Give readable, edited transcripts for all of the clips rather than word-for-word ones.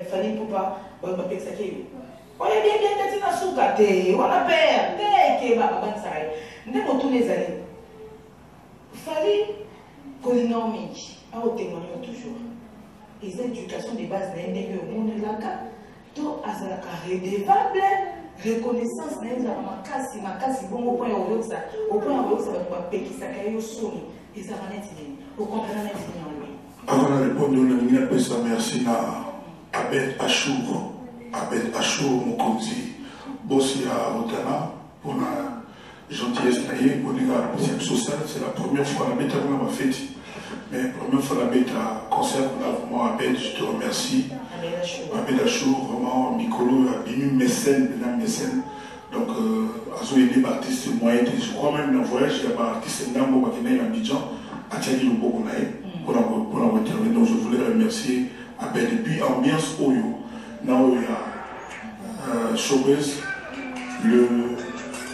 Fallait pour pas faire ça. On est bien, t'es dans son côté, on a peur, t'es qui va avancer ça. Nous avons tous les années. Fallait qu'on nomme, à au témoignage toujours. Les éducations de base d'un monde là, tout à la redevable, reconnaissance d'un ma casse, bon au point où ça, va payer ça, qu'il y a eu soumis, et ça va être dit, au comprenez lui. Avant de répondre, on a besoin de merci à Abed Achour. Abed Achour, Mokonzi, Bossi à Otana, pour la gentillesse pour la deuxième sociale. C'est la première fois que la bête a fait. Mais la première fois que la bête a concert, vraiment Abed, je te remercie. Abed Achour, vraiment, Mikolo, Binu mécène, Benam mécène. Donc, Azo est des artistes moyens. Je crois même dans le voyage, il y a des artistes Ndambo Bakene, Abidjan, à Tchadi Lubokonae, pour la intervenir. Donc, je voulais remercier Abed. Et puis, ambiance Oyo. Là où il y a Showbiz, le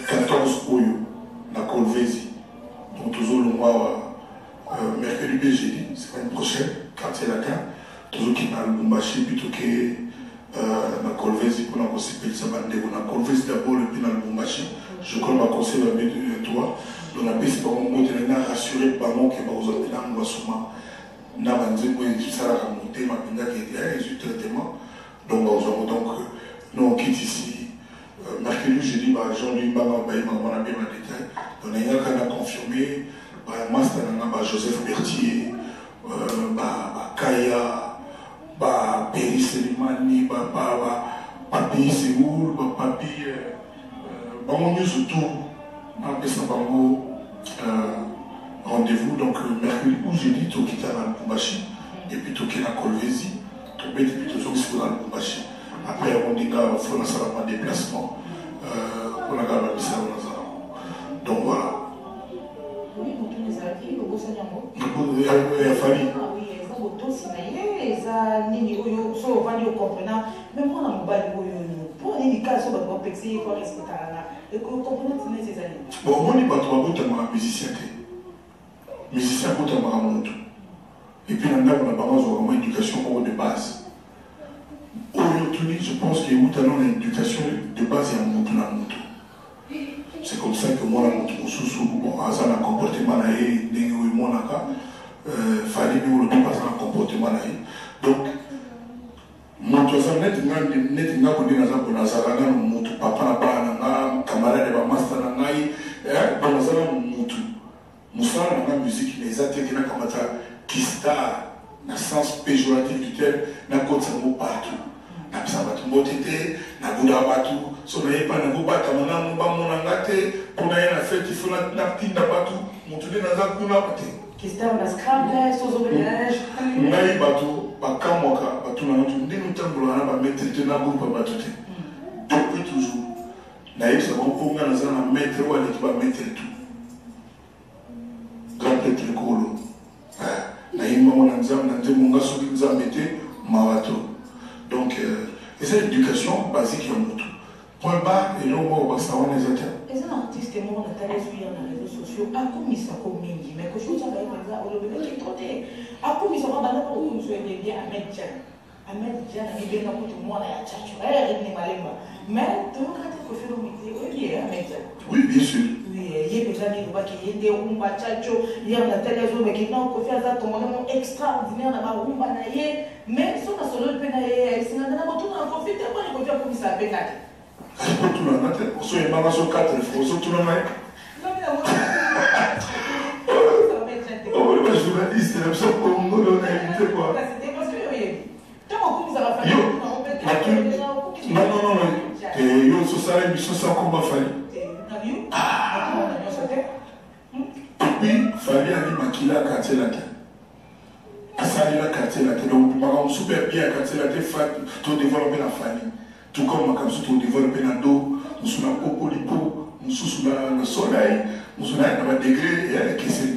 14 Oyo, la Colvézi. Donc, toujours le mois, mercredi jeudi, c'est l'année prochaine, quartier Lacan. Toujours qui n'a le Bumbashi, plutôt que la Colvézi, pour la conseiller ça va la Colvézi d'abord, et puis dans le Bumbashi. Je crois que ma conseil va mettre de toi. Donc, la baisse, par mon mot, de la rassurer, par mon qui va vous appeler dans le souma. N'a pas dit que ça va remonter, ma pinda qui était un traitement. Donc, nous on quitte ici. Mercredi, jeudi, Jean-Louis Mbama, on a bien ma détail. On a confirmé, Master Joseph Berthier, Kaya, Péry Selimani, Papi Séoul, Papi, nous surtout, on a fait rendez-vous. Donc, mercredi ou jeudi, tu quittes la Kumbashi, et puis tu quittes la Colvézi. Et puis toujours sur la Kumbashi. Après, on dit qu'il faut un déplacement pour la gare de donc voilà. Oui, pour tous les avis, le beau Sanyango. Il y a fallu. Oui, il faut que tous les nini so vani comprenant même moi na mobile pour l'éducation de mon pexi pour respecter là et que comprenant ces années. Bon, moi ni pas trop bon tellement musicien musicien pour tellement monde. Et puis on a pas vraiment éducation de base. Aujourd'hui, je pense qu'il y a une éducation de base et un monde. C'est comme ça que moi, mon sous bon, à un comportement naïf, fallait nous le pas un comportement naïf. Donc, mon toison net n'a pas dit dans Nazarana, mon papa n'a pas, camarade de ma master n'a pas, dans Nazarana, mon tout. Moussa n'a pas musique, mais ça tient comme ça, qui star, dans le sens péjoratif du terme, n'a pas de mot partout. Na bisabatu motete na buda batu so na yepa na buba kamana mba mona ngate kuna yana feti funa na tinda batu mutude na za kuna bate Kistam na scramble so zo belage ngai batu bakamoka batu na mutu ndinu tambula na ba mettre te na buba batu te depuis toujours na yesa bon ponga na za na mettre wala ki ba mettre tout grand être kolo na yimba mona nzam na nzemu ngaso ki nzamete mawato. Donc, c'est l'éducation basique en tout. Point bas, et non, on va savoir les autres. Et c'est un artiste, moi, on a tellement suivi dans les réseaux sociaux. À quoi ils sont comme Mingi, mais que je suis allé par exemple, au lieu de côté. À quoi ils sont dans la pour nous jouer bien à Medjan. À Medjan, il y a bien beaucoup de monde à Tchatchou. Mais, tout le monde a fait le métier. Oui, à Medjan. Oui, bien sûr. Oui, il y a des amis qui y a des Oumba Tchatchou, il y a la télévision, mais qui n'ont pas fait ça, ton moment extraordinaire dans la Oumba Naye. Mais si on a solo le pénaye, si on a un conflit, on a pour ça pénaye. Tout le monde, on se met dans 4 fois, tout le monde. Non, mais oh, je vous l'ai dit, c'est l'absence pour nous de l'inviter quoi. C'était parce que tant qu'on a fallu. Non. Et yo, ce salaire, mission, c'est encore ma famille. Et puis, fallait aller maquiller à quartier latin. À salir la quartier latin. Donc, par exemple, super bien à quartier latin, tu développer la famille. Tout comme quand tu développes la dos, nous sommes en popolipo, nous sommes dans le soleil, nous sommes dans le degré et elle qui c'est.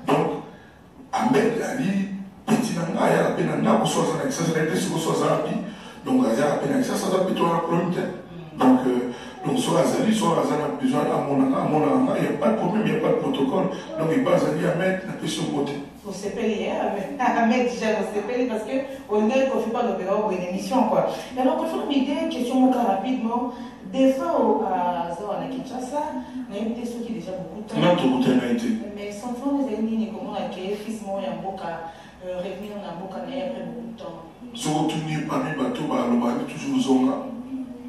Donc, Ahmed Ali, petit nanga, il y a la peine à soit un excès, ça a été sur soit un donc il y a la peine à ça, ça a plutôt un problème. Donc, soit Azali, soit Azali a besoin à mon il n'y a pas de problème, il n'y a pas de protocole. Donc, il va Azali à mettre la pression côté. Au CPL hier, mais déjà au CPL parce qu'on ne fait pas l'opéra pour une émission quoi. Et alors, quand je me dis question rapidement, des fois à Kinshasa, on a eu des choses qui déjà beaucoup de temps. Non, tout le temps été. Mais sans fond, les ennemis, comment on a créé, fils moi, un beau cas, revenir dans un beau cas, après beaucoup de temps. Surtout parmi les bateaux, le toujours zonga.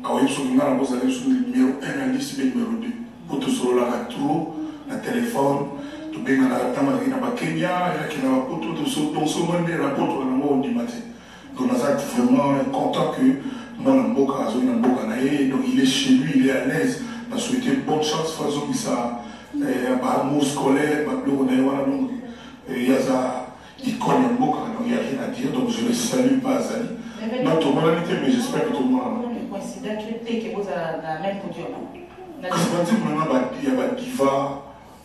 Alors, ils sont là, vous allez sur le numéro 1, la liste numéro 2. Pour tout sur la tour, le téléphone. Tu peux aller à la Kenya, il y a un poteau de son monde, il y a un poteau du matin. Donc, on est vraiment content que moi, donc il est chez lui, il est à l'aise. On a souhaité bonne chance, façon que ça, amour scolaire, il y a ça, il connaît un mot, donc il n'y a rien à dire. Donc, je ne le salue pas, Azali. Non, tout le monde a été, mais j'espère que tout le monde a. C'est d'accepter que vous avez la même podium. Parce que il y a des divas.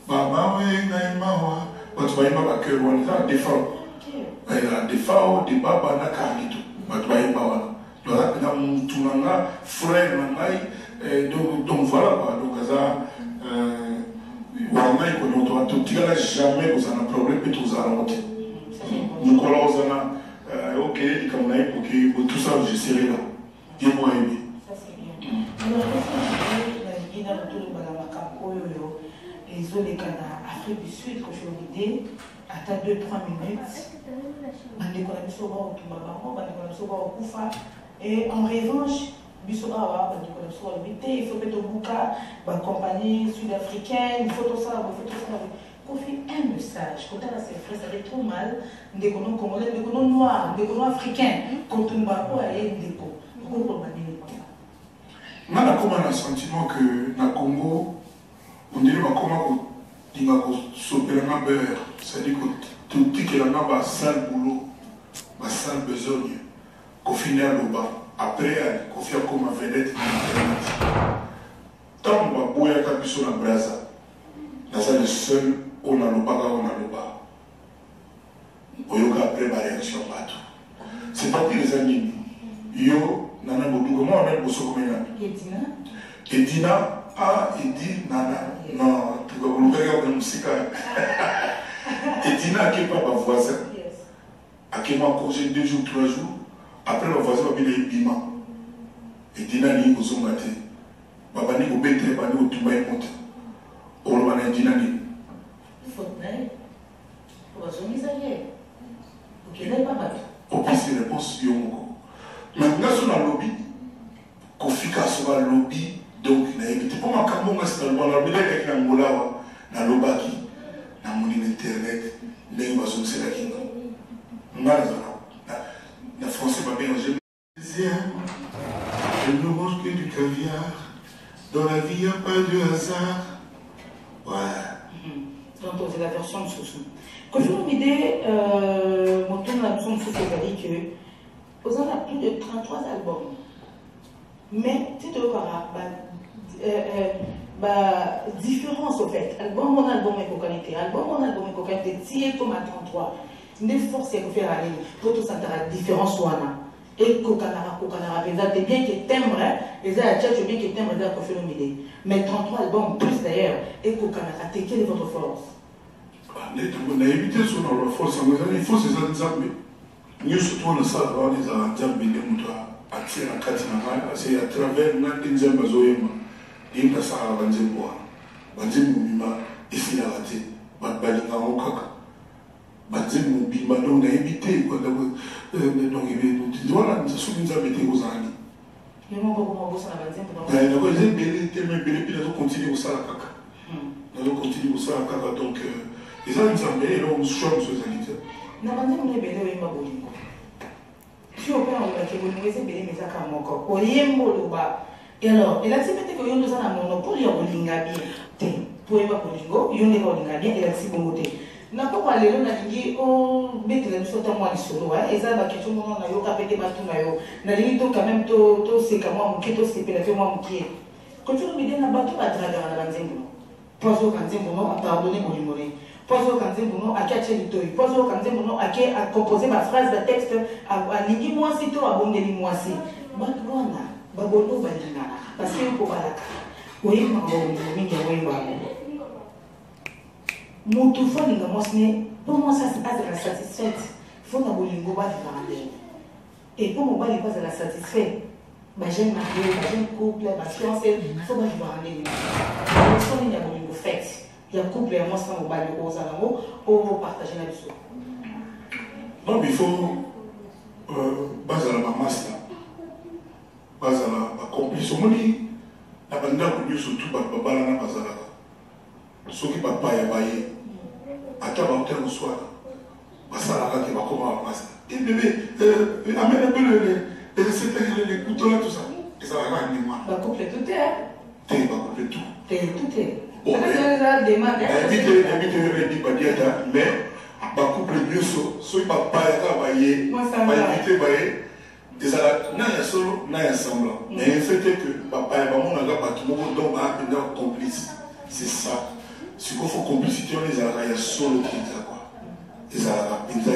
Maman, oui, naïma, quand tu vas y avoir que on a des femmes. Des femmes, des babas, na carito. Tu vas y avoir. Donc, tu n'as frère, donc voilà quoi. Donc, ça, on a tout jamais vous avez un problème et tout ça. Nous collons, ok, comme on a évoqué, tout ça, je serai là. Et moi, aimé. Ça, c'est bien. Alors, qu'est-ce que vous avez dit dans les zones de Afrique du Sud, que je vous dis, à 2-3 minutes, et en revanche, il faut la compagnie sud-africaine, il faut tout ça, Kofi, un message, quand on a ses frères, ça fait trop mal, des colons congolais, des colons noirs, des colons africains, quand on va pas aller des colons. Pourquoi on a comme un sentiment que dans le Congo, on dirait comment on a sauvé un beurre, c'est-à-dire que tout ce qui est là, un sale boulot, un sale besogne, qu'on finit à l'oba, après, qu'on fait comme un vedette, tant qu'on va bouiller à la sur la braza, c'est le seul, on a l'oba, on a après ma réaction partout. C'est pas que les amis, yo, nana boudou, comment on a le bosso comme il Edina, ah, Edi, nana, non, tu vas vous regarder dans le musique. Edina, qui n'est pas ma voisin, qui m'a congé 2 jours, 3 jours, après ma voisin va venir Bima. Edina, il est au Zongate. Baba ni au Bété, Baba ni au Toubaï Monte. On va aller Edina ni. Faute-naï, on va se miser ailleurs. Ok, n'est pas battu. Au plus, c'est réponse, Yongo. Maintenant, sur le lobby, qu'on fica sur le lobby. Donc, il y a pas un camon dans le lobby, avec un moulawa, dans le lobby, dans mon internet, dans le bazou, c'est la kinga. La français m'a bien mangé. Je ne mange que du caviar. Dans la vie, il n'y a pas de hasard. Ouais. Donc, c'est la version de Soussou. Quand je vous disais, mon tour de la version de Soussou, c'est-à-dire que vous avez plus de 33 albums. Mais, tu te vois, différence au fait. Album, mon album est co-connecté. Album, mon album est co-connecté. Si il comme à 33, ne forcez que faire aller pour tout ça, la différence ouana. Et cocanara, c'est bien que timbre, les a tchatch bien que timbre, les a fait le milieu. Mais 33 albums plus d'ailleurs. Et cocanara, quelle est votre force? On a évité sur notre force, il faut ces exemples. Nous, surtout, on a ça, on a des exemples, à tirer la carte, c'est à travers un exemple, il y a ça à Banzemboa. Banzemboa, ici, la raté, Balinga, on caca. Banzemboa, on a évité, donc, voilà, nous sommes invités aux années. Mais moi, comment vous savez Banzemboa? Donc, ils ont belé, tellement belé, puis ils ont continué au Sala caca. Ils ont continué au Sala caca, donc, ils ont belé, ils ont choisi sur les années. Na Banzemboa, on est belé, on est mabolingo. Si on peut en faire que vous nous laissez belé, mais ça, comme encore. On y est moloba. Et alors, il a dit que vous avez un monopole, vous avez un bien. Pour les Bolingo, vous avez un bien, et la Sibongote. N'a pas parlé, on a dit, oh, mettez la mission à moi, les solos, et ça va que tout le monde a eu un peu de bateau. N'a dit, quand même, tout c'est comme moi, qui est aussi fait moi, qui est. Quand tu me dis, un bateau à draguer à la Banzembo. Pas au Kanzembo, à pardonner Bolingo. Pas au Kanzembo, à catcher du toy. Pas au Kanzembo, à composer ma phrase de texte, à lire moi, c'est tout, à bonner moi, c'est. Batouana. Babolo balina parce que pour balaka oui mambo mingi oui mambo mutu fani nga mosne Pour moi, ça, c'est pas de la satisfaite. Il faut que vous ayez et pour moi, il faut que la satisfaite. J'aime marier, j'aime couple, ma fiancée, il faut que je me rende. Il y a une fête. Il y a un couple et moi, c'est un bal aux amours pour partager la vie. Non, mais il faut. Base à la masse, base à la complice. On dit, la bande a surtout papa là, na bazala. Ce qui papa est baillé. À ta baptême au soir. Basala qui va comment à masse. Et bébé, amène un peu les couteaux là, tout ça. Et ça va gagner moi. Va couper tout est. T'es pas couper tout. T'es tout est. Bon, mais ba couple nyonso soki bapaya kaka baye bainvité baye ezala na ya solo na ya semblant mais le fait est que bapaya bamonaka bato moko donc baapenda complice c'est ça sikoyo fo complicité wana ezalaka ya solo mpenza kua ezalaka mpenza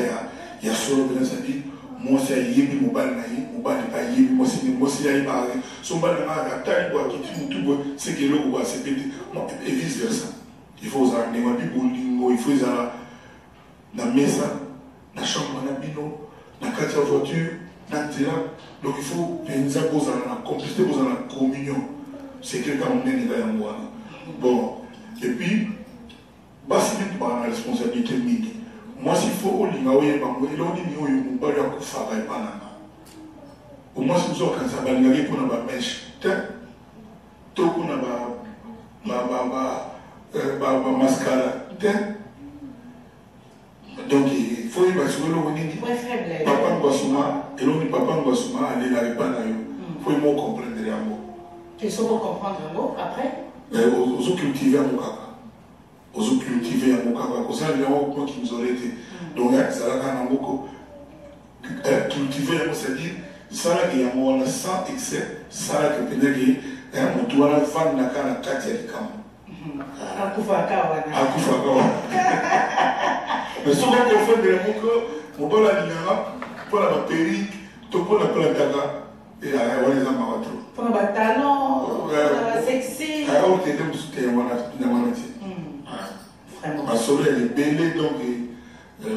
ya solo mpenza cetadire mwasi ayebi mobali na ye mobali ayebi mwasi ayebaka so mobali nanga atali boye akiti motu boye seke eloko boye asepete et vice versa il faut ozala ndenge wapi bolingo il faut ezala na mesa, na chambre na bino, na kati ya voiture, na nzela. Donc il faut penser que vous avez la complicité, vous avez la communion. C'est quelqu'un qui est dans le monde. Bon, et puis, basi même pas la responsabilité mini. Moi, s'il faut au lingaoye, il a dit que vous pouvez faire un panama. Au moins, si vous avez un sabalingari pour la mèche, tout pour la mascara, donc il faut y passer le papa Ngwasuma et l'on dit papa Ngwasuma aller la répandre. Il faut y comprendre les mots. Et ça pour comprendre un mot après aux cultiver à mon caca. Aux cultiver à mon caca. Aux gens qui nous auraient été. Donc ça là un mot cultiver c'est-à-dire ça là il y a mon sans excès ça là que peut-être que mon doigt là fan na kana kati ya kama. Akufakawa. Mais souvent, on fait des mots que mon bon alignement, pour la perruque, tout pour la plantaka, et à les amas. Pour la talon, pour la sexy. Alors, tu es un soutien, vraiment. Ma soeur, elle est belle, donc,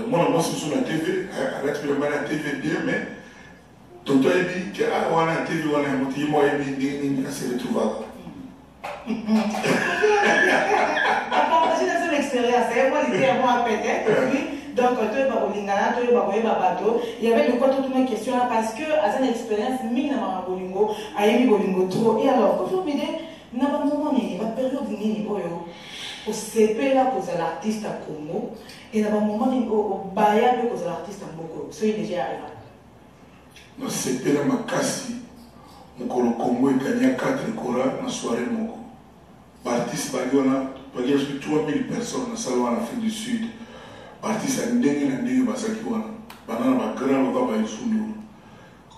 moi, je suis sur la TV, avec la TV bien, mais, tonton, il dit que, ah, on a la TV, on a un motif, moi, il dit, il s'est retrouvé. J'ai une expérience, moi littéralement à peut-être, donc tu es au Lingana, tu es au Babato, il y avait de quoi toute une question là parce que à cette expérience, minimum à Bolingo, à Yemi Bolingo trop, et alors, vous me dites, n'a pas moment, il va période ni au CP là pour l'artiste à Congo, et n'a pas moment au Baya pour l'artiste à Boko, ce qui est déjà arrivé. Dans CP là, ma casse, mon Congo est gagné 4 Cora dans la soirée Moko. L'artiste Bagona, il y a 3000 personnes dans la salle en Afrique du Sud. L'artiste a une dingue basaki wana. Banana ba grand ba ba yusunu.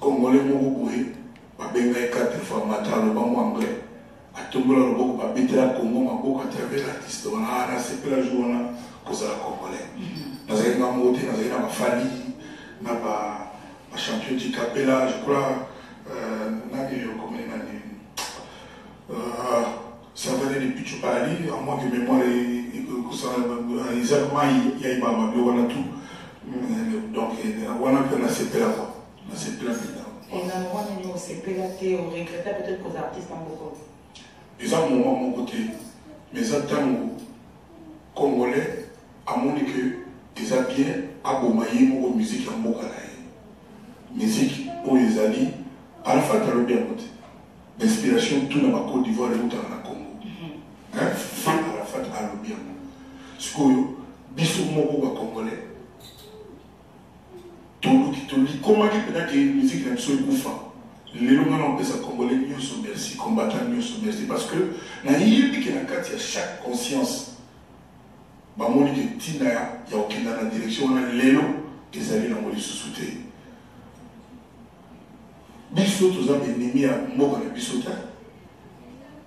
Congolais moko boye, ba benga 4 fois matalo ba mo anglais. Atombola loboko ba betela Congo maboko à travers l'artiste wana na c'est la journée cause la congolais. Nazali na moté, nazali na Fali, na ba champion du Capella, je crois ça va aller depuis tu parles, à moins que mémoire exactement il y a tout. Donc on a fait la CP là. La CP là. Et dans le moment où CP là, tu regrettes peut-être qu'aux artistes en beaucoup. Ils ont mon côté, mais en tant que Congolais, à mon que ils ont bien abomayé mon musique en Mokalaï. Musique où ils allaient, à la fin, tu as le bien côté. L'inspiration, tout dans ma Côte d'Ivoire et tout dans la Congo. À la fin, tu as le bien. Ce que bisou moko Congolais, tout le qui te dit, comment il peut dire que la musique n'est pas bouffant. Les gens on peut ça Congolais, nous sommes merci, combattants, nous sommes merci. Parce que, il y a chaque conscience. Bah, moi, je dis que il y a aucune dans la direction, on a l'élo, ils allaient dans le sous-souté. Biso tous les ennemis à Moka na Bisota.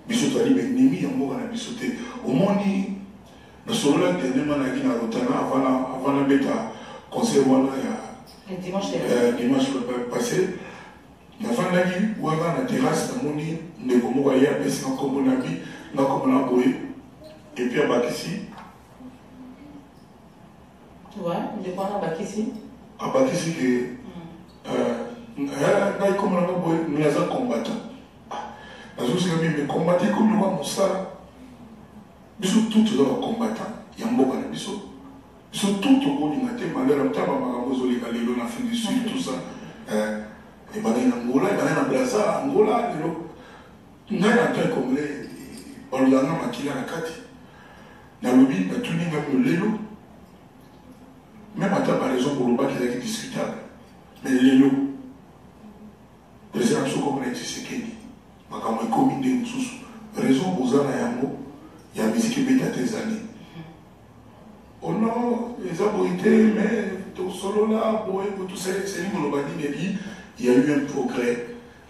Biso tous les ennemis à Moka na Bisote. Au monde, nous sommes là dernièrement à Rotana avant la bêta concert dimanche passé. Avant la nuit, on a la terrasse, on a dit que nous avons appelé comme on a dit, nous avons boé. Et puis à Bakissi. Ouais, je crois qu'on a ici. À Bakissi, comme nous avons combattu. Nous avons combattu comme nous avons ça. Nous sommes tous combattants. Il y a un bon Ils sont tous au bout du matin. Malheureusement, nous avons la fin du sud, tout ça. Et bien, il y a Angola, il y a Brazza, Angola, il y a un peu comme les. On a un maquillage à la carte. Dans le but, tout le monde a le même à par raison pour le bas qui est discutable. Mais l'élo, les gens sont comme les Tshisekedi. Ma quand on commis des sous raison pour ça, il y a un musique qui est à tes années. Oh non, les autorités, mais tout solo là, pour tout ça, c'est lui qui l'a dit, mais il y a eu un progrès.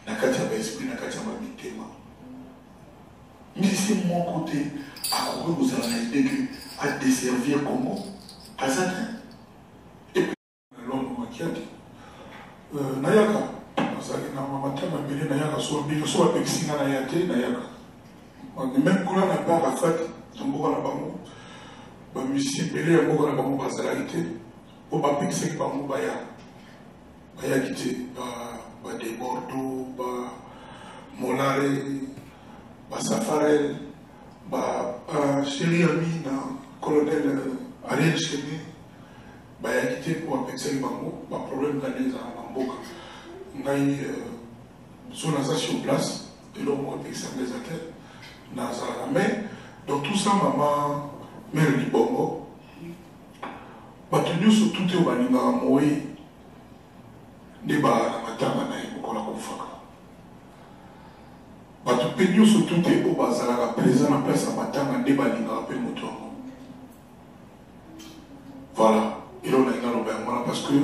La Katia Esprit, la Katia Mabitema. Mais c'est mon côté, à quoi vous avez l'idée à desservir comment à ça. Et puis, l'homme qui a dit, Nayaka, Nayaka, soit Pexina Nayate, Nayaka. Même quand on n'a pas Rafat, on va la bango, musicien Pelé, on va la bango, Bazalarité, on va Pexer, Bango Baya, Baya Kité, des Bordeaux, Molare, Safarel, Chéri Amina, colonel Ariel Chéné, Baya Kité pour Pexer Bango, pas problème d'aller à Bamboka. On a eu sur place, et l'homme a Pexer les athlètes. Mais dans tout ça, maman, mère du bongo, battu sur tout le monde, moi, débat à matanga na yebo kola kofaka. Battu peñu sur tout le monde, bazala présent en place à matanga débat linga pe motongo. Voilà, et là on a une parce que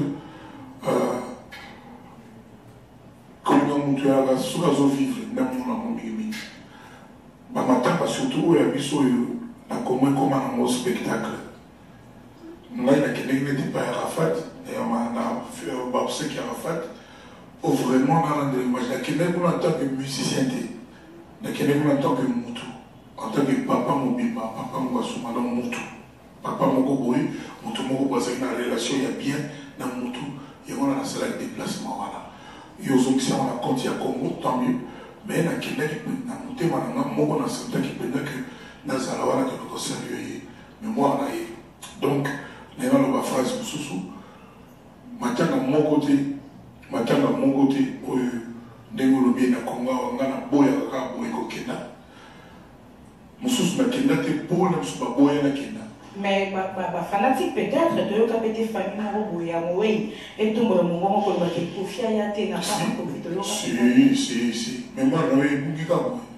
comme nous avons sur la vivre, nous avons matanga surtout ya biso na comment un spectacle. Nous avons n'était pas Arafat et on a Babsek Arafat pour vraiment dans l'image. Nous en tant que musicien, nous en tant que Moutou, en tant que papa Mobimba, papa Mouassouma dans Moutou, papa Mogoboui, Moutou Mogoboui, il y a une relation, il y a bien dans Moutou, il y a un seul déplacement. Voilà. Il y a aussi un compte à Congo, tant mieux. Mais il y a qui peut monter, moi, on a certains qui peuvent que Nazarawa, que saluer. Mais moi, on a donc, il y a une phrase pour Soussou. Maintenant, mon côté, Dengolobi na Congo, on a un boya à Boyakokena. Moussous na Kenda, t'es beau, na Moussou Baboya na Kenda. Mais fanatique peut-être, tu as des familles et tout le monde si. Mais moi, je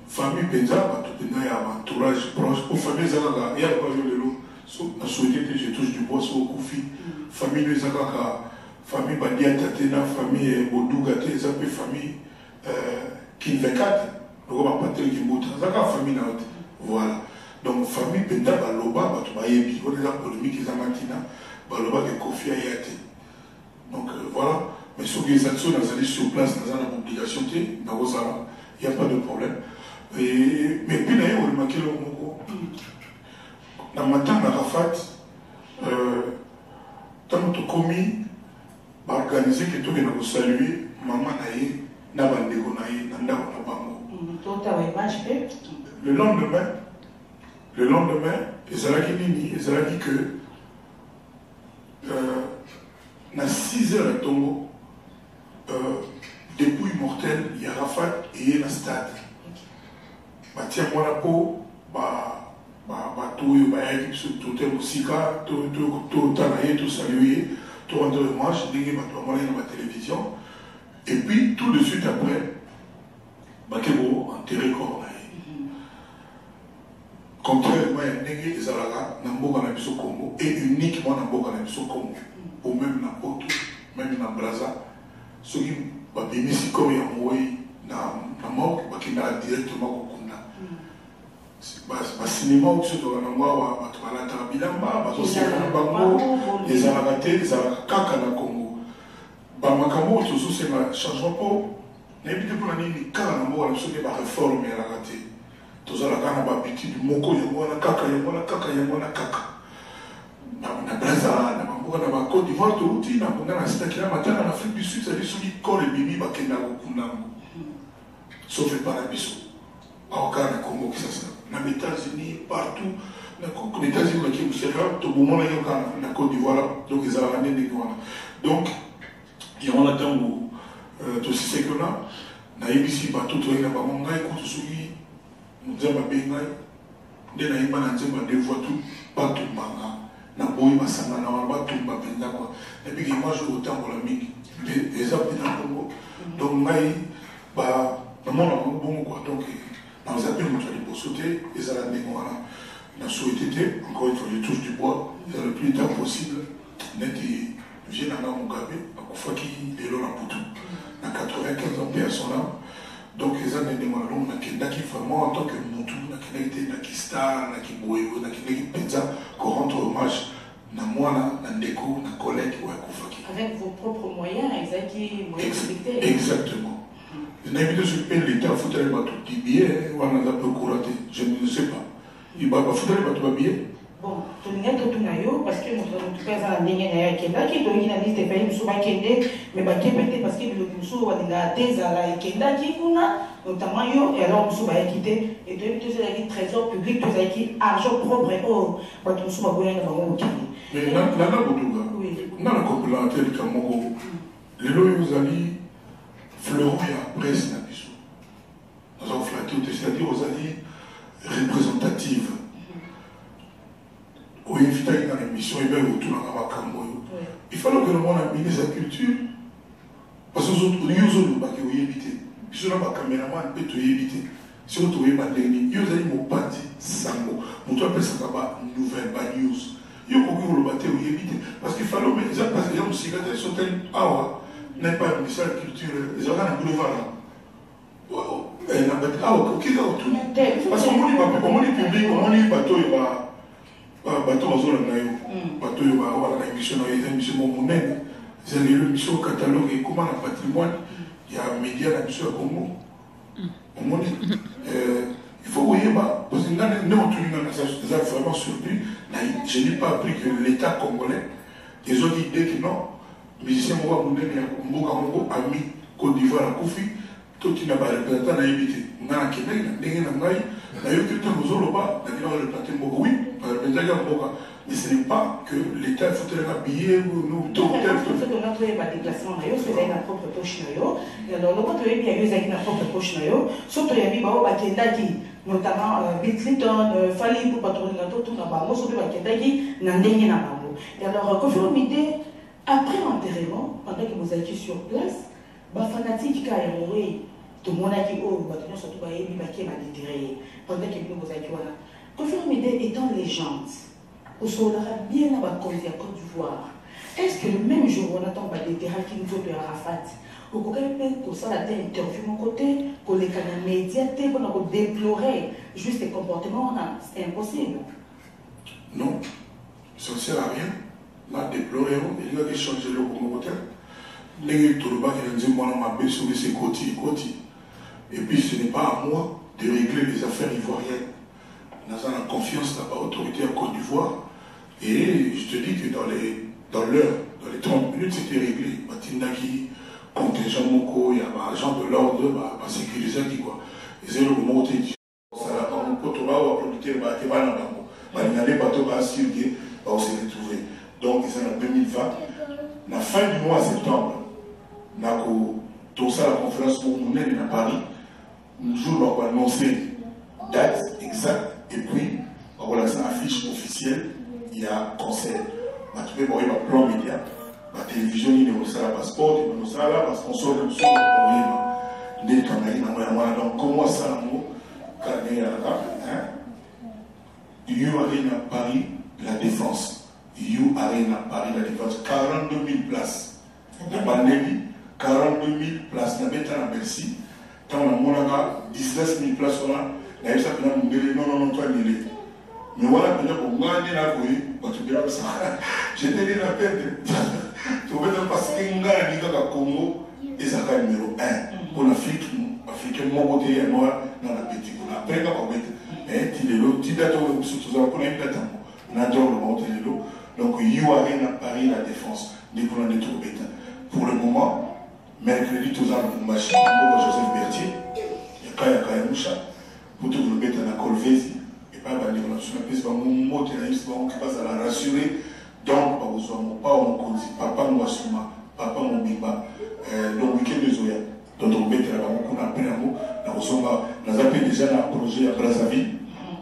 famille Benza, il y a un entourage proche. Pour famille Zagaga, il y a pas de l'eau. Je souhaite que je touche du bois sur le Koufi. Famille Zagaga, famille Bandia Tatena, famille Bodougate, famille Kinvekat. Donc, on va pas te dire qu'il Zaga, famille Naote. Voilà. Donc, famille Penda, Baloba, Batubayebi, on est en polémique, ils ont maintenant, Baloba, qui est confié à Yate. Donc, voilà. Mais sur les actions, nous allons sur place, nous avons une obligation, il n'y a pas de problème. Mais puis, d'ailleurs, on remarque le mot. Dans ma temps, Arafat, tant que commis, organisé que tout le monde saluer, maman naïe, Nabandego naïe, Nanda Nabango. Le lendemain, ils ont dit que à 6 heures à Tongo, dépouille mortelle, il y a Arafat et il y a un stade. Tiens, moi la peau, tout le Sika, tout Tanaï, tout salué, tout rendre hommage, la télévision. Et puis, tout de suite après, Bakebo enterré corps. Contrairement à Négé et Zalaga, Namboka na biso Congo, et uniquement Namboka na biso Congo, ou même na Poto, même na Brazza, ceux qui babimisi comme Yamoui, na mort, bakina directement au Kunda. Cinéma où ceux qui ont un Batouala Bilamba, Bango, les Aragaté, les Aragaka na Congo. Bamakamo, tout ça, c'est un changement pour. N'habitez pas la ligne, car Namboka na biso, ba réforme et Aragaté. Tous les gens ont l'habitude de moko, il y a un kaka, il y a un kaka. Na Brazza, na Mambo, on a Côte d'Ivoire, on a en Afrique du Sud, c'est-à-dire celui qui colle les bébés, sauf le Parabiso. Au Congo, qui ça, dans les États-Unis, partout, dans les États-Unis, tout le monde est en Côte d'Ivoire, donc ils ont ramené des Douanes. Donc, il y a un temps où, tout ce que là, na ABC, tout le monde a écouté celui, nous avons bien, nous avons des voix tout, pas tout le monde. Na boy masanga na wala tumba penda kwa et puis moi je autant pour la mic les hommes dans Congo donc mai ba mon bon quoi donc dans un pays où tu as pour sauter et ça la voilà na souhaité encore une fois je touche du bois le plus tard possible neti j'ai na Mugabe à fois qui est là pour tout na 95 ans père son âme donc les années de moi donc na qui vraiment en tant que Moutou na qui était na qui star na qui boyo na qui penza qu'on rendre hommage na moi na ndeko na collègue ou à Koufaki avec vos propres moyens exactement n'importe ce pays l'État faudrait pas tout des billets ou on a peu couraté je ne sais pas il va pas faudrait pas tout billets bon tout le monde tout nayo parce que notre pays a ndenge na yakenda qui doit ina liste pays musu bakende mais bakende parce que le musu walinga teza la yakenda qui kuna notamment yo et alors musu ba quitter et de tout ça qui trésor public tout ça qui argent propre oh ba tout musu ba boya na bango okini mais là botuga na la complémentaire du Cameroun les lois vous allez fleuron et presse na biso nous avons flatté c'est-à-dire aux alliés représentatives au invité dans l'émission et bien autour dans la Cameroun il fallait que le monde a mis sa culture parce que nous autres nous avons pas qui éviter si on a pas caméraman peut tout éviter si on trouve pas dernier ils allez me partir sango mon toi appelle ça pas nouvelle bad news il faut que vous le battez ou éviter parce qu'il fallait mais ils ont pas des gens aussi quand ils sont ah n'est pas une mission culture ils ont un boulevard là et na bête ah ok qui est autour parce qu'on dit pas comment les publics comment les bateaux et bateau bazoo na yo bateau yo ba wala na émission na émission monene c'est l'émission catalogue et comment le patrimoine il y a média na biso Congo on dit il faut voyer ba parce que nous on tourne dans ça vraiment surpris je n'ai pas appris que l'État congolais ils ont dit que non musicien moi monene mboka Congo a mis Côte d'Ivoire à Koufi tout qui n'a pas représentant na évité na Québec na ndenge na ngai na yo que tout nous ba na kina représenté mboka oui mais ce n'est pas que l'État faudrait habiller ou nous tout tel que fait on a trouvé des déplacements na yo c'est na propre poche na yo et alors le monde est bien yo zaki na propre poche na yo surtout ya bi ba bakendaki notamment Bill Clinton fallait pour patronner tout na bango surtout bakendaki na ndenge na bango et alors conformité après l'enterrement pendant que vous étiez sur place ba fanatique ka ya mourir tout le monde a dit oh ba tout surtout ba yebi ba ki ma déterré pendant que vous étiez là conformité étant légende au solara bien à la Côte d'Ivoire. Est-ce que le même jour on attend des terrains qui nous ont de Arafat, au que ça a été interview de mon côté, que les canaux médias pour déplorer juste les comportements, c'est impossible. Non, ça ne sert à rien. Là, déplorer, il y a échangé le communautaire. Les Toulouba qui ont dit moi, on m'a sur ces côtés. Et puis ce n'est pas à moi de régler les affaires ivoiriennes. Nous avons la confiance dans l'autorité en Côte d'Ivoire. Et je te dis que dans les 30 minutes, c'était réglé. Batindaki, contingent Moko, il y a un agent de l'ordre, un sécurisé qui quoi. Et c'est le moment où tu dis, ça l'a pas mon pote, on va producteur, il va dans le banc. Il y a des bateaux qui on s'est retrouvés. Donc, c'est en 2020. La fin du mois de septembre, on a tout ça, la conférence pour nous mener à Paris. Un jour, on va annoncer date exacte. Et puis, on va lancer une affiche officielle, il y a conseil. On va trouver un plan média, la télévision, il y a un passeport, il y a un sponsor, il y a des caméras, donc comment ça, il y a You Arena Paris, la Défense. You Arena Paris, la Défense. 42 000 places. La pandémie, 42 000 places. La bête à Bercy. Quand on a 19 000 places, on a. Non, toi, il est. Mais voilà, pour moi, j'étais dit la perte. Tu vois, parce que nous avons Congo, et ça numéro 1. Pour l'Afrique, l'Afrique, mon côté, moi, dans la petite. Après, quand on met, tu es là, tu es là, surtout, on a une date. On a déjà le monté là. Donc, il y a rien à Paris, la défense, des plans de Tourbétin. Pour le moment, mercredi, tous en machine, Joseph Berthier, il y a Kaya Moucha, pour tout le bête à Colvézi, et pas à dire, on a mon mot qui passe à la rassurer. Donc, pas mon conduit, papa nous assuma, papa mon bimba, donc week-end de Zoya. Donc, on bête là-bas, on a appris un mot, on a appelé déjà un projet à Brazzaville,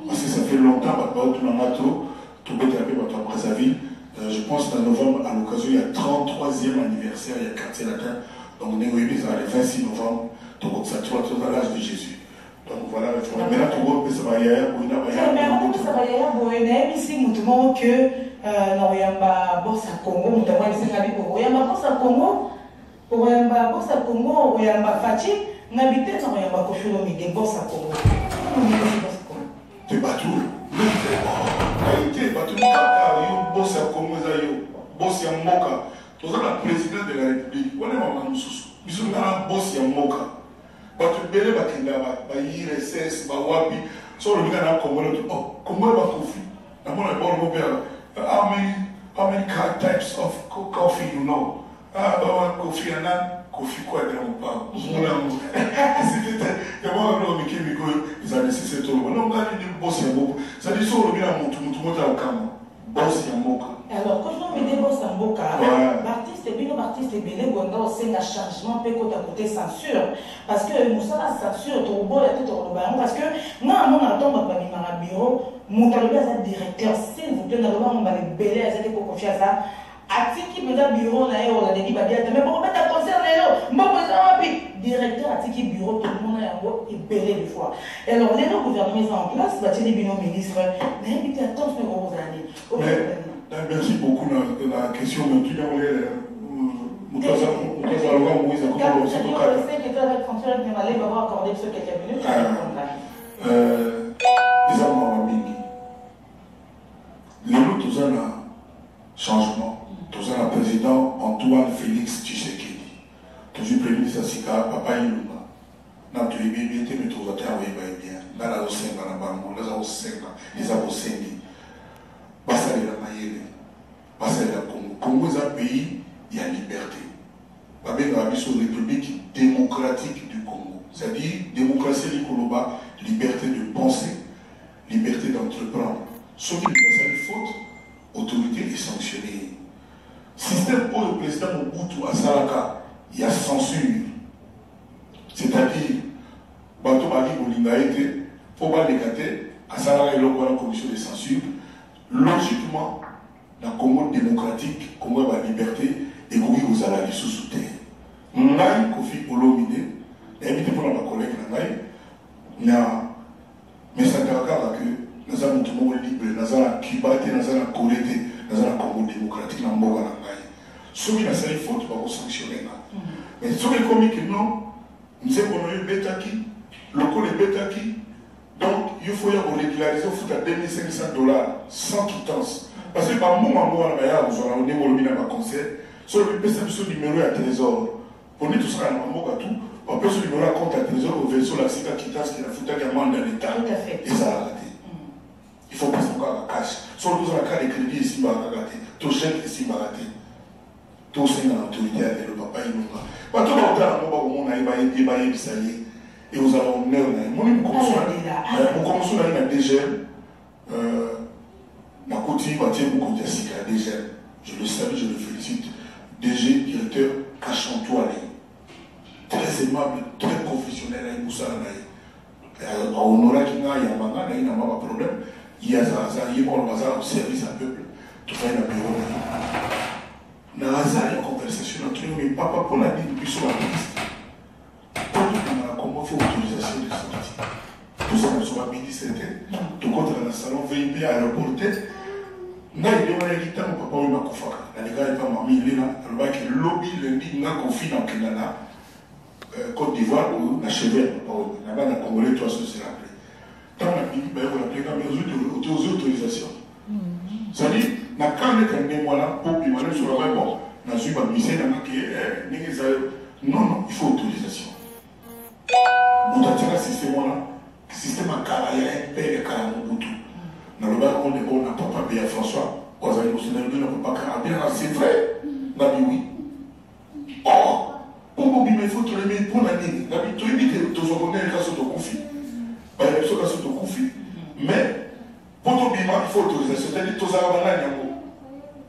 parce que ça fait longtemps, papa, tout le monde trop, tout bête à Brazzaville. Je pense qu'en novembre, à l'occasion, il y a 33e anniversaire, il y a quartier latin. Donc, on est le 26 novembre, donc ça soit à l'âge de Jésus. Donc voilà, maintenant, tout le monde peut savoir, il y a tu pas tout. Tu pas tout. Boss à Congo, boss à Moka. Tu es la présidente de la République. On est maman Moussous. Ils sont là, boss à Moka. Tu belle bakina, IRSS, Wapi. Sur le gars Congo, oh, comment va Kofi? I'm on a board of how many types of coffee you know? Kofi Annan, Kofi quoi de mon pas. C'était d'abord un homme qui me dit ils ont nécessité tout le monde. Non, on a dit boss à Moka. Ça dit sur le gars, tout le monde a au camp. Boss à Moka. Alors, quand je me dis boss à Moka, l'artiste est bien, l'artiste est bien, on c'est un changement, peut côté censure. Parce que nous sommes la censure, tout le monde est tout le monde. Parce que moi, mon attend, ma bureau, mon directeur, s'il vous plaît, on va les bêler, à cette époque, ça. Atiki meda bureau na yo la debi babia mais bon mettre concert lelo mboko ça puis directeur atiki bureau tout le monde yango et belé des fois. Et alors les gouvernements en place va tenir bino ministre mais invité à tant de gros années. Merci beaucoup dans la question mais tu dois aller Moutaza Moïse à comment je sais que tu vas fonctionner mais aller va accorder ce quelques minutes les amants mingi les autres tous un changement. Tous un président Antoine Félix Tshisekedi. Toujours premier ministre Sika, papa Iluma. N'a tu bien bien mais tu vas travailler bien. Dans la océan, dans la banque, dans la océan, les abocéens. Bassa de la Maïle, Bassa de la Congo. Congo est un pays, il y a liberté. Babé dans la sur République démocratique du Congo. C'est-à-dire démocratie du Koloba, liberté de penser, liberté d'entreprendre. Sauf qu'il y a des fautes. Autorité est sanctionnée. Système pour le président Mobutu à Salaka, il y a censure. C'est-à-dire, Bato Bari Bolinga était, faut pas l'écarter, à Salaka, il y a une commission de censure. Logiquement, dans le Congo démocratique, Congo a la liberté, et Kogi vous allez sous terre. Ngai, Kofi Olomide, invité pour ma collègue Ngai, mais ça caractère que nous avons tout le monde libre, nous avons Cuba, nous avons Corée, nous avons Congo démocratique, nous avons Ngai. Ceux qui ont fait des fautes, ils vont sanctionner. Mais ceux qui ont dit que non, nous avons eu Betaki, le code est Betaki, donc il faut régulariser, il faut à $2,500 sans quittance. Parce que par moment, nous avons un concert, sur le PSM, numéro à trésor. Pour nous, tout ça, nous avons tout. On peut se numéro à compte à trésor, au vaisseau, la cité quittance, qui a foutu à mandat dans l'État. Et ça a raté. Il faut passer encore à cash. Sur nous, on a cas de crédit ici, on va rater. Tout chèque ici, on va rater. Tout c'est dans l'autorité avec le papa, il nous va. Pas tout le temps, on a ébaillé, et vous avez un nerf. Mon commençons à la DGM. Ma côté, beaucoup de Jessica, DGM. Je le salue, je le félicite. DG, directeur, Cachantois. Très aimable, très professionnel avec Moussa Naï. On aura qu'il y a un problème. Il y a un service à peuple. Tout ça, il y a un bureau. Dans la conversation entre nous, mais papa, pour la vie depuis sur la piste. Comment faire l'autorisation de sortie? Tout ça, nous sommes à midi 7h. Tout contre dans le salon VIP à l'aéroporter. N'a il y a un état, mon papa, il m'a confié. La gars, il m'a mis, il est là. Il m'a dit, lobby, lundi, il m'a confié dans Kenana. Côte d'Ivoire, où on a chevé, là-bas, dans le Congolais, toi, ça s'est rappelé. Tant on a dit, ben, on a appelé comme les autorisations. C'est-à-dire, na quand on est moi là, pour qu'il m'aille sur la bon, na suis pas misé, non, il faut autorisation. Vous avez un système là, système à Kara, il y a un père de Kara Mobutu. Dans le bas, on est bon, on n'a pas payé à François, C'est vrai. Oui. Or, pour vous, il faut te remettre pour l'année. Tu évites de te reconnaître les cas sur ton conflit. Mais, pour ton bima, il faut autorisation. C'est-à-dire, tu as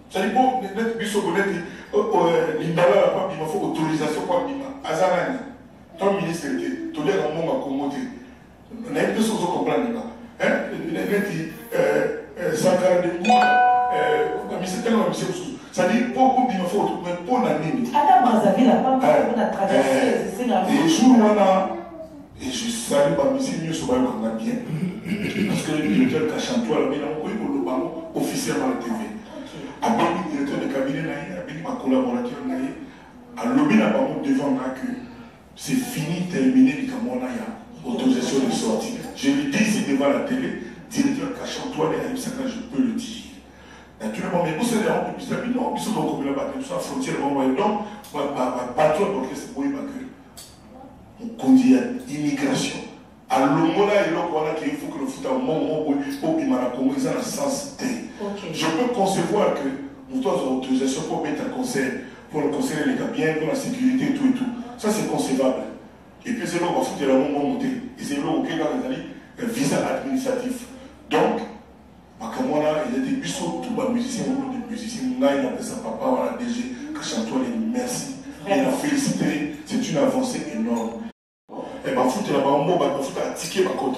c'est-à-dire, pour être biso connaître, l'indala, il faut autorisation pour le bima. Azarani, ton ministre, tu dis à mon accommodé. On a une chose à comprendre. Sankara de c'est-à-dire, pour il faut pour l'année. Adam Brazzaville n'a pas on a traversé, c'est la et jour et je salue ma musique mieux sur le qu'on a bien. Parce que le directeur Kachantoua, il a envoyé pour le ballon officiellement à la TV. Après, le directeur de cabinet, avec ma collaborateur, à l'objet n'a pas devant que c'est fini, terminé, du Cameroun, autorisation de sortie. Je le dis ici devant la télé, directeur Kachantoua, je peux le dire. Naturellement, mais vous savez, on peut dire, non, ils sont donc comme là-bas, ils sont à frontière, donc, pas trop, donc c'est pour eux que on conduit à l'immigration. À l'homme là, il faut que le foot a un moment où il m'a compris dans le sens de. Je peux concevoir que nous avons autorisation pour mettre un conseil, pour le conseil les gabiens, pour la sécurité et tout et tout. Ça, c'est concevable. Et puis, c'est là qu'on va foutre la moment monter. Et c'est là qu'on a un visa administratif. Donc, il y a des bisous, tous les musiciens, des musiciens, il a sa papa, on a DG, Kachantoua, merci. Il a félicité, c'est une avancée énorme. Et bien, foutre là-bas, on va foutre à ticket, ma côte.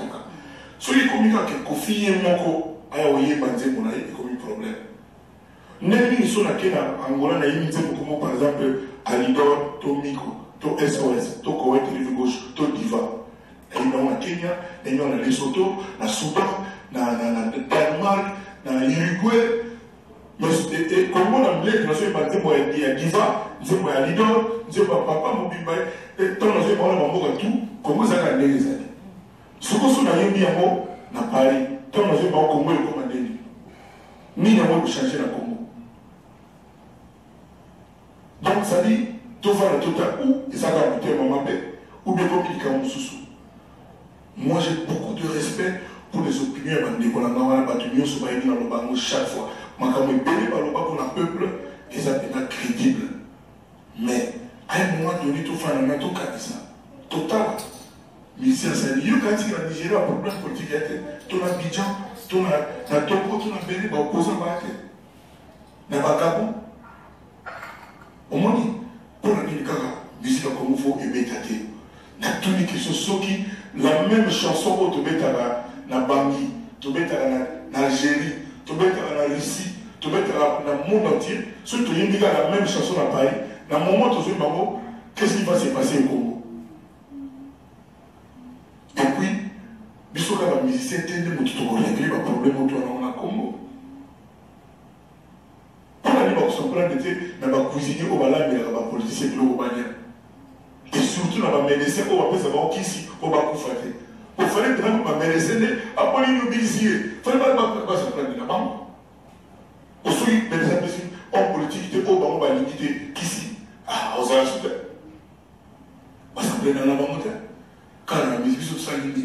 Si il communique avec Kofi et Moko, il y a un problème. Nous sommes en Angola, par exemple, Alidor, Tomiko, to SOS, to Koweït, Rive Gauche, to Diva. Et nous sommes en Kenya, nous sommes en Lesotho, na Soudan, na Danemark, na Uruguay. Mais comment on a mis nous sommes à Diva, nous sommes à Alidor, nous sommes à Papa Mobimba, et tant nous sommes à tout, comment ça a été les années. Ce que nous sommes à Paris, tant nous sommes à Congo et commandé. Ni nous avons changé la Congo. Donc ça dit, tout va le total où, et ça va coûter un moment ou bien comme il dit sous. Moi j'ai beaucoup de respect pour les opinions de chaque fois. Je suis béni par le bas pour le peuple et ça devient crédible. Mais à un moment donné, tout fait un tout cas ça. Total. Mais c'est ça. Il y a quand il y a Nigeria, un problème politique, tout a Abidjan, tout a Togo, tout a Béni, opposant à la Gabon. Au moins, pour la musique comme il faut aimer tâter. Na tous les questions ceux qui la même chanson pour te mettre na Bangui, te mettre en Algérie, te mettre en Russie, te mettre dans le monde entier, ceux qui ont la même chanson à Paris, dans le moment où tu qu'est-ce qui va se passer au Congo? Et puis, bisous là, les musiciens tendent à régler le problème autour de Congo. Pour aller dans son plan d'été, dans la cuisine, au balade, mais dans la politicien, et surtout dans la médecine, on va faire ça ici, on va faire ça. Il fallait que la médecine, après nous mobiliser, il fallait pas se prendre de la banque. Au sujet des médecins, en politique, on va limiter ici. Ah, on va ajouter. On va s'appeler dans la banque. Quand la musique sur ça, donc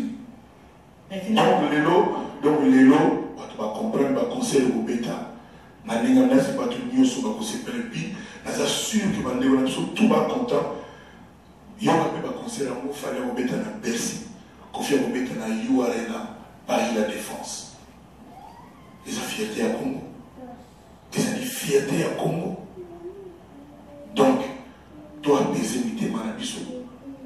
les lots, on va comprendre, on va conseiller au bêta. Na ninga nasi pas tout mieux sur la conseil puis na sûr que va ndé tout va content. Il y a un conseil à vous fallait au bêta na Bercy, confier au bêta na You Arena, Paris la Défense. Des fierté à Congo. Des fierté à Congo. Donc, toi des invités manabiso,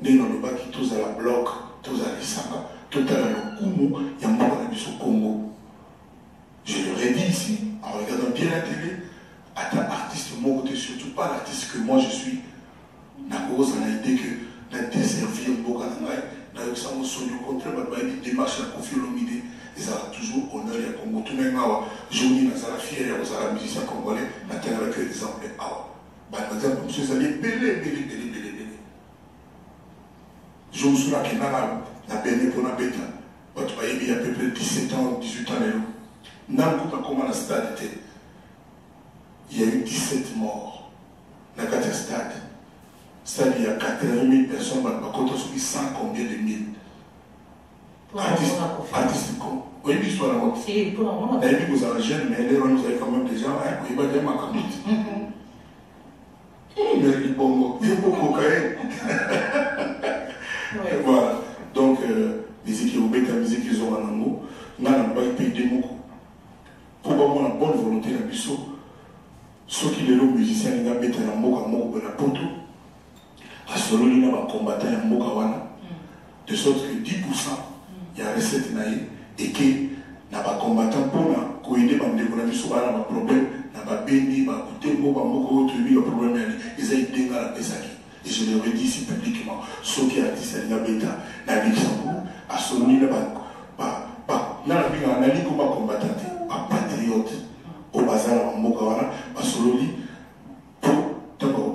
né dans le bas qui tous à la bloc, tous à l'Isanga, tout à la Kumu, il y a un manabiso Congo. Je leur ai dit ici, en regardant bien la télé, à ta artiste, mon côté, surtout pas l'artiste que moi je suis, n'a pas l'idée que la desservir un beau canal, n'a pas ça, mon son du contraire, des démarches à confier l'homidé, et ça a toujours honneur et à Congo. Tout le monde, Johnny, n'a pas fier, n'a pas musicien congolais, n'a pas avec l'exemple. Par exemple, M. Zali, belé. Je me souviens qu'il n'a béni pour la bêta. Il y a à peu près 17 ans, 18 ans, il y a eu 17 morts dans le stade. C'est-à-dire qu'il y a 80 000 personnes, par contre, on a 100 combien de mille. artiste. Oui, l'histoire là. Si, pour le moment. Elle dit que vous avez jeune, mais elle nous avez quand même déjà un peu de ma caméra. Mais il est bon, il est beaucoup quand même. Voilà. Donc, musique et la musique qu'ils ont en amour, nous n'avons pas payé des mots. Probablement la bonne volonté de Bissot, ceux qui sont musiciens, ils ont mis un mot à mot pour la poto. À ce moment-là, ils ont combattu un mot à wana. De sorte que 10%, il y a recette et que n'a pas combattu pour aider les problème, n'a pas béni, n'a pas coûté, n'a pas le problème, ils ont été dans la Pessaki. Et je le redis ici publiquement, ceux qui ont dit ça, ils ont été dans Luxembourg, à ce moment-là, il y a un combattant, un patriote, au bazar, en Mokawana, parce que l'on dit, pour tant que bon,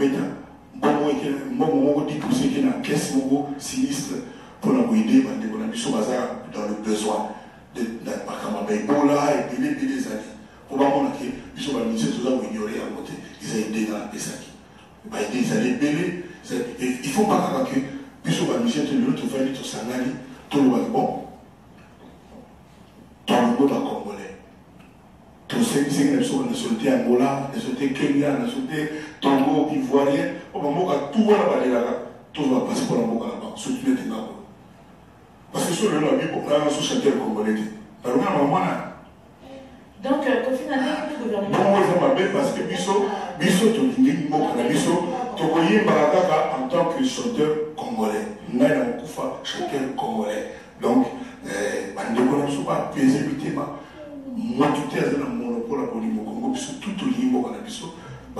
dit pour ceux qui ont une caisse sinistre, pour nous aider, nous sommes dans le besoin de Ebola et puis les années. Pour moi, ils sont venus tout ça pour ignorer à côté. Ils ont aidé dans la Pessaki. Ils allaient belé. Il ne faut pas que ils sont venus tout l'autre faire tout ça, tout le monde bon. Tout le monde est congolais. Tous ceux qui sont dans la nationalité Angola, la nationalité Kenya, la nationalité Togo, Ivoirien, au moment où tout va là-bas, tout va passer pour la Moka là-bas, surtout les Ténabos. Parce que sur le lobby, pour qu'on ait un chanteur congolais. Donc, finalement, le gouvernement. Parce que Bisso, en tant que chanteur congolais. Nous avons chanteur congolais. Donc, nous ne sommes pas pésibilité. Moi, tout est dans le monopole au Congo, tout au niveau de Bisso. Le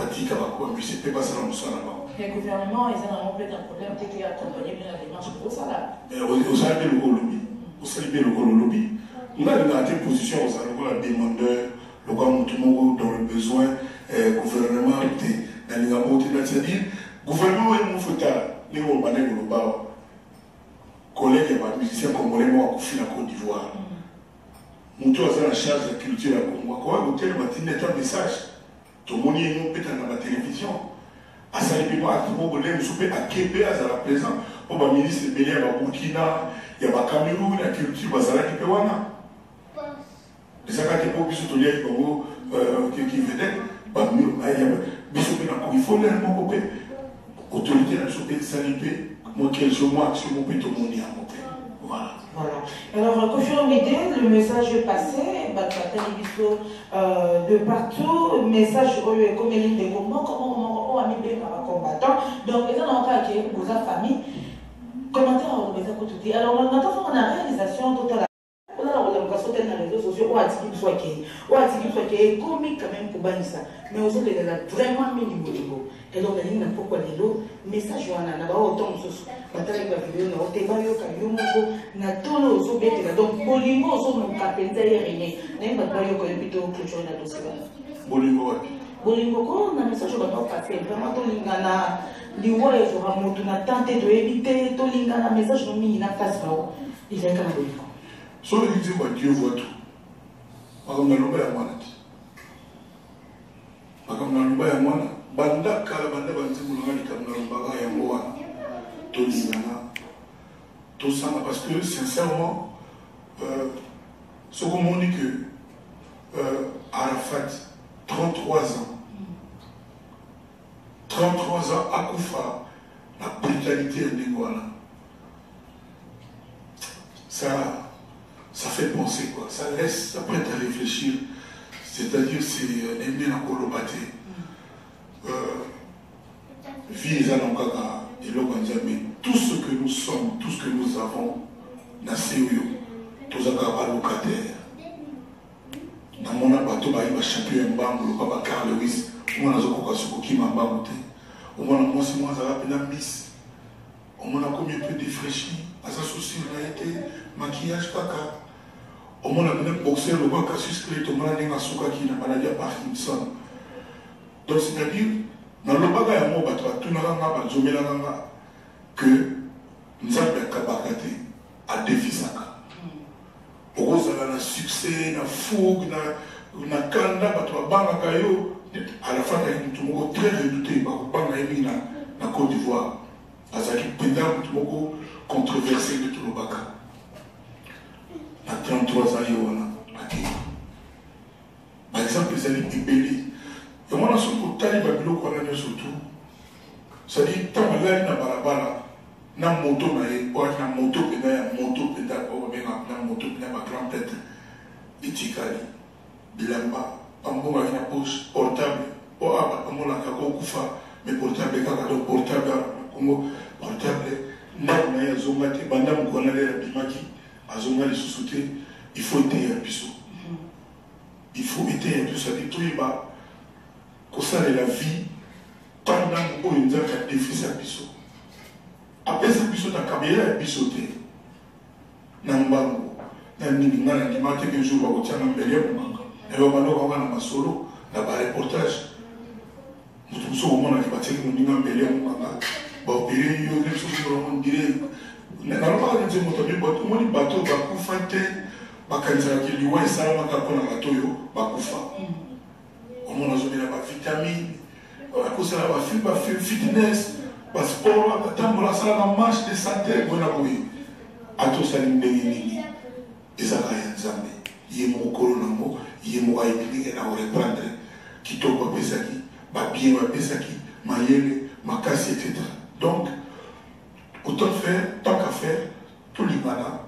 gouvernement, ils ont peut-être un problème, peut-être qu'il a accompagné bien la démarche pour ça là. Au salé le lobby. Au salé le lobby. Nous avons une position aux algos, demandeurs, le gouvernement dans le besoin, gouvernement, c'est-à-dire, gouvernement est mon fauteuil, les Romanais de l'Oba, collègues et musiciens congolais, moi, qui la Côte d'Ivoire. Nous avons la charge de la culture à Congo. Quoi, vous avez un message. Tout le monde est dans la télévision. À Salibima, tout le monde est à Québec, à la présent. Au ministre de Bélier, à Burkina, il y a le Cameroun, la culture, il y a la Péwana. Les Akate Popi Sotolia qui venaient, il faut les montrer. Autorité, la salibé, moi, quel jour, moi, sur mon péto, mon lien, mon père. Voilà. Alors, confirme l'idée, le message est passé, de partout, message comme une des comment on a mis les combattants. Donc, les gens ont attaqué vos familles. Commentaire à les côté. Alors, on attend la réalisation totale. On a la sauté dans les réseaux sociaux, on a dit qu'il soit comique quand même pour bannir ça. Mais aux autres, il a vraiment mis le niveau. Et donc, il y a pourquoi les lots, message, on a autant de choses. Donc, Bolingo, on a appelé rien. Bolingo, on a message, on a passé. Vraiment, Tolingana, l'Iwa, ils auront tenté de éviter Tolingana, message, on a mis une face. Il y a qu'un Bolingo. Si on dit que Dieu voit tout, par exemple, dans le bas, par exemple, dans le bas, banda kala banda banzimulanga likamna mbaga ya ngoa tolingana tosanga parce que sincèrement ce qu'on dit que Arafat 33 ans akufa la brutalité de Ngwana ça fait penser quoi, ça prête à réfléchir, c'est-à-dire c'est aimer la colobaté. Tout ce que nous sommes, tout ce que nous avons, tous locataires. Dans mon abato, il va champion un banc, le papa Carl Lewis, on a un qui m'a bamouté. On a un miss. On a combien peu défraîchi, à sa souci, on a été maquillage caca. On a un boxeur, le banc Cassius Clé, on a un souka qui n'a maladie à Parkinson. Donc, c'est-à-dire, dans le bagage, que nous avons un défi. Au un succès, un fougue, un canada, à la fin, nous sommes très redoutés par la Côte d'Ivoire. Parce qu'il y a un controversé de tout le bagage. ezali ebele yango na soki otali babiloko wana nyonso tu cestadire ntango alali na balabala na moto na ye oaki na moto mpenza ya moto mpenza babenga na moto mpenza bagrand prêtre etikali bilamba bambongaki na poche portable o amonaka kokufa mais portable kaka donc portable kongo portable ndako na ye azonga te banda mokona lelo abimaki azonga lisusu te il faut eteya biso il faut eteya biso cestadire toyeba kosalela vie pendant oyo nzambe adefisa biso apesa biso na kabela ya biso te na mbango na nini nga na ndima te ke jour bakotia na mbele ya monganga eyo bandoko anga na masolo na bareportage moto mosuku omonaki batiaki moninga mbele ya monganga baopere yo lesoondire nalobaka nze moto omoni bato bakufa te bakanisaki liwa esalamaka mpona bato oyo bakufa omona azomela bavitamine akosala bafitness basport atambola asalaka marche de santé boye na boye atosali ndenge nini ezalaka ya nzambe ye mokolo nango ye moko ayebi ndenge na koreprendre kitoko apesaki babien bapesaki mayele makasi etc. Donc autant faire tant qu'à faire tolingana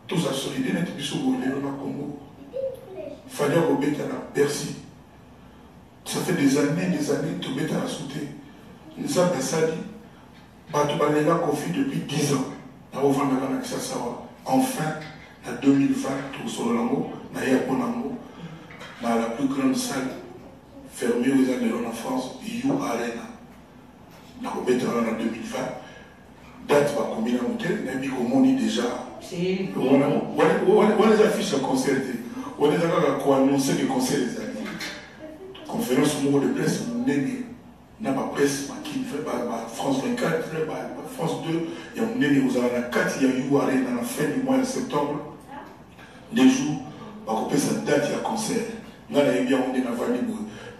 toza solide neti biso boye lelo na Congo fallait kobeta na Bercy. Ça fait des années to beta na sauté. Nous avons sali bato balela kofi depuis 10 ans. Na ovandaka na Kisasawa. Enfin, en 2020, tout sur l'ango, na yaponango, na la plus grande salle fermée aux Anglais en France, You Arena. Na kobeta en 2020. Date va combiner en hôtel, na bi komoni déjà. Si. On les affiches à concert. On les a annoncer les concerts des années. Conférence au mot de presse, Néné, n'a pas presse, qui fait France 24, France 2, il y a Néné, vous avez la 4, il y a eu arrêt dans la fin du mois de septembre, des jours, on va couper sa date, il y a concert. Là, il y a bien, on est dans la famille,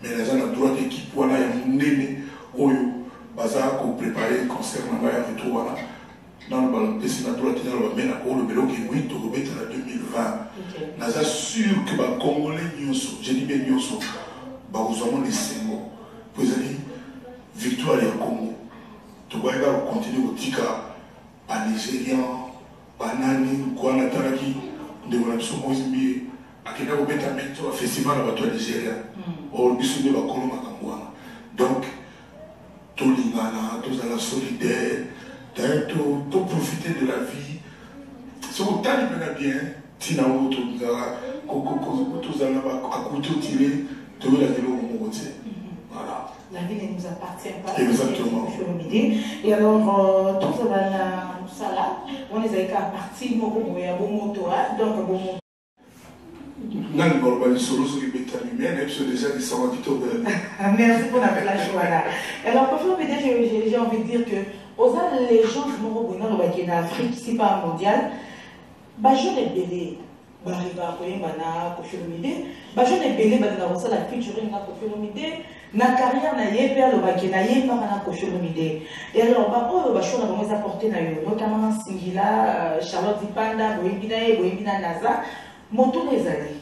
mais les gens ont le droit d'équipe, voilà, il y a Néné, Oyo, Bazar, pour préparer le concert, on va y retour, voilà. Dans le ballon, c'est la droite, il y a le même accord, le vélo qui est oui, tout remettre en 2020. Nous sommes sûrs que les Congolais, je dis bien, nous avons les symboles. Vous avez victoire au Congo. Tu vois, on continue au Tika, à Nigérian, à Nani, Kouana Taraki, de Mozambique, à Kenya, au Betamento, à festival à la Nigeria, au Bissou de la Colomba Kangwana. Donc, tout l'ingana, tout la solidaire, tout profiter de la vie. Si on t'a dit bien, Tinao, tout ça, à couteau tiré. Voilà. La vie ne nous appartient pas. Exactement. Et alors, tout ça là, on les a qu'à partir de mon moto, donc bon moto. Merci pour la joie. Alors, pour finir, j'ai envie de dire que les gens qui sont en Afrique, si pas mondial, je les belé. Bariba koyembana kofilomide bajeune ebele badina kosala featuring na kofilomide na carrière na ye pe alobaki na ye mpaka na kofilomide et alors baoyo bashona bango eza porté na yo notamment Singila Charlotte Zipanda boyembi na ye boyembi na Naza moto na ezali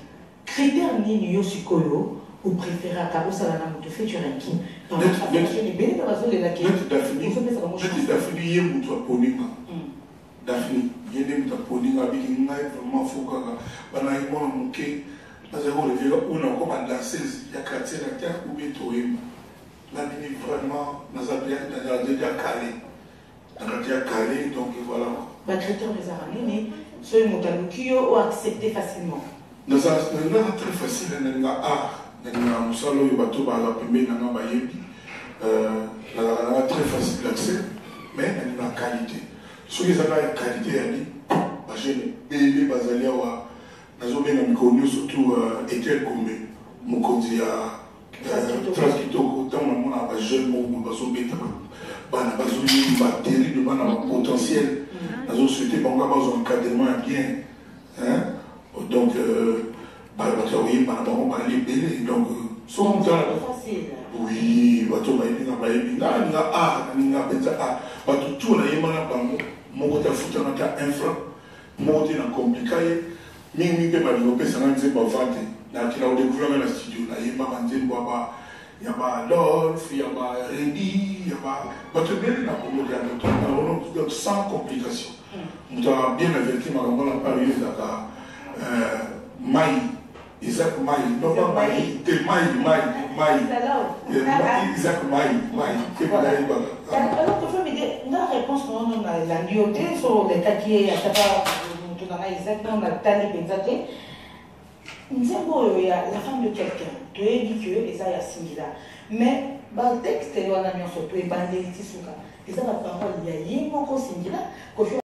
critère nini yo sikoyo opréféraka osala na moto featuring ki bajeune ebele mpe bazolelaki Daphne ye moto aponinga Daphne yende mutaponinga biki ngai vraiment fokaka bana yimona muke nazako revela una comme danseuse ya quartier na terre ou bien toyemba la bini vraiment nazabia déjà calé donc voilà ba critère des arani so motalukiyo ou accepter facilement nazana très facile na na musalo yo bato ba la pembe na ba yebi na très facile d'accès mais na qualité. Si vous avez une qualité, je vais basalia wa nazobenga mikonyo surtout Etienne Kombe mokonzi ya transkitoko tant na ba jeune mo bazobeta bana bazoli batterie de bana potentiel nazo souhaiter bango bazo encadrement bien hein donc oui bana bango ba libéré donc son facile oui bato ba yebinga na benza bato tout na yemana bango moko ta futa na infra moko na compliqué mingi pe ba développer ça na nzemba vente au découvert dans le studio. Il y a Adolphe, il y a Rémi, il y a sans complication. Nous avons bien averti, ma maman a parlé de Maï, Isaac Maï, non pas Maï, c'est Maï. Isaac Maï, alors que faut me dire, la réponse qu'on a la lioté sur les taquets, à savoir, on a Isaac, on a Tani Benzate. La femme de quelqu'un, tu es dit que et ça y a similaire. Mais le texte, on a mis en surtout et bandé ici sous cas. Et ça la parole, il y a un mot similaire.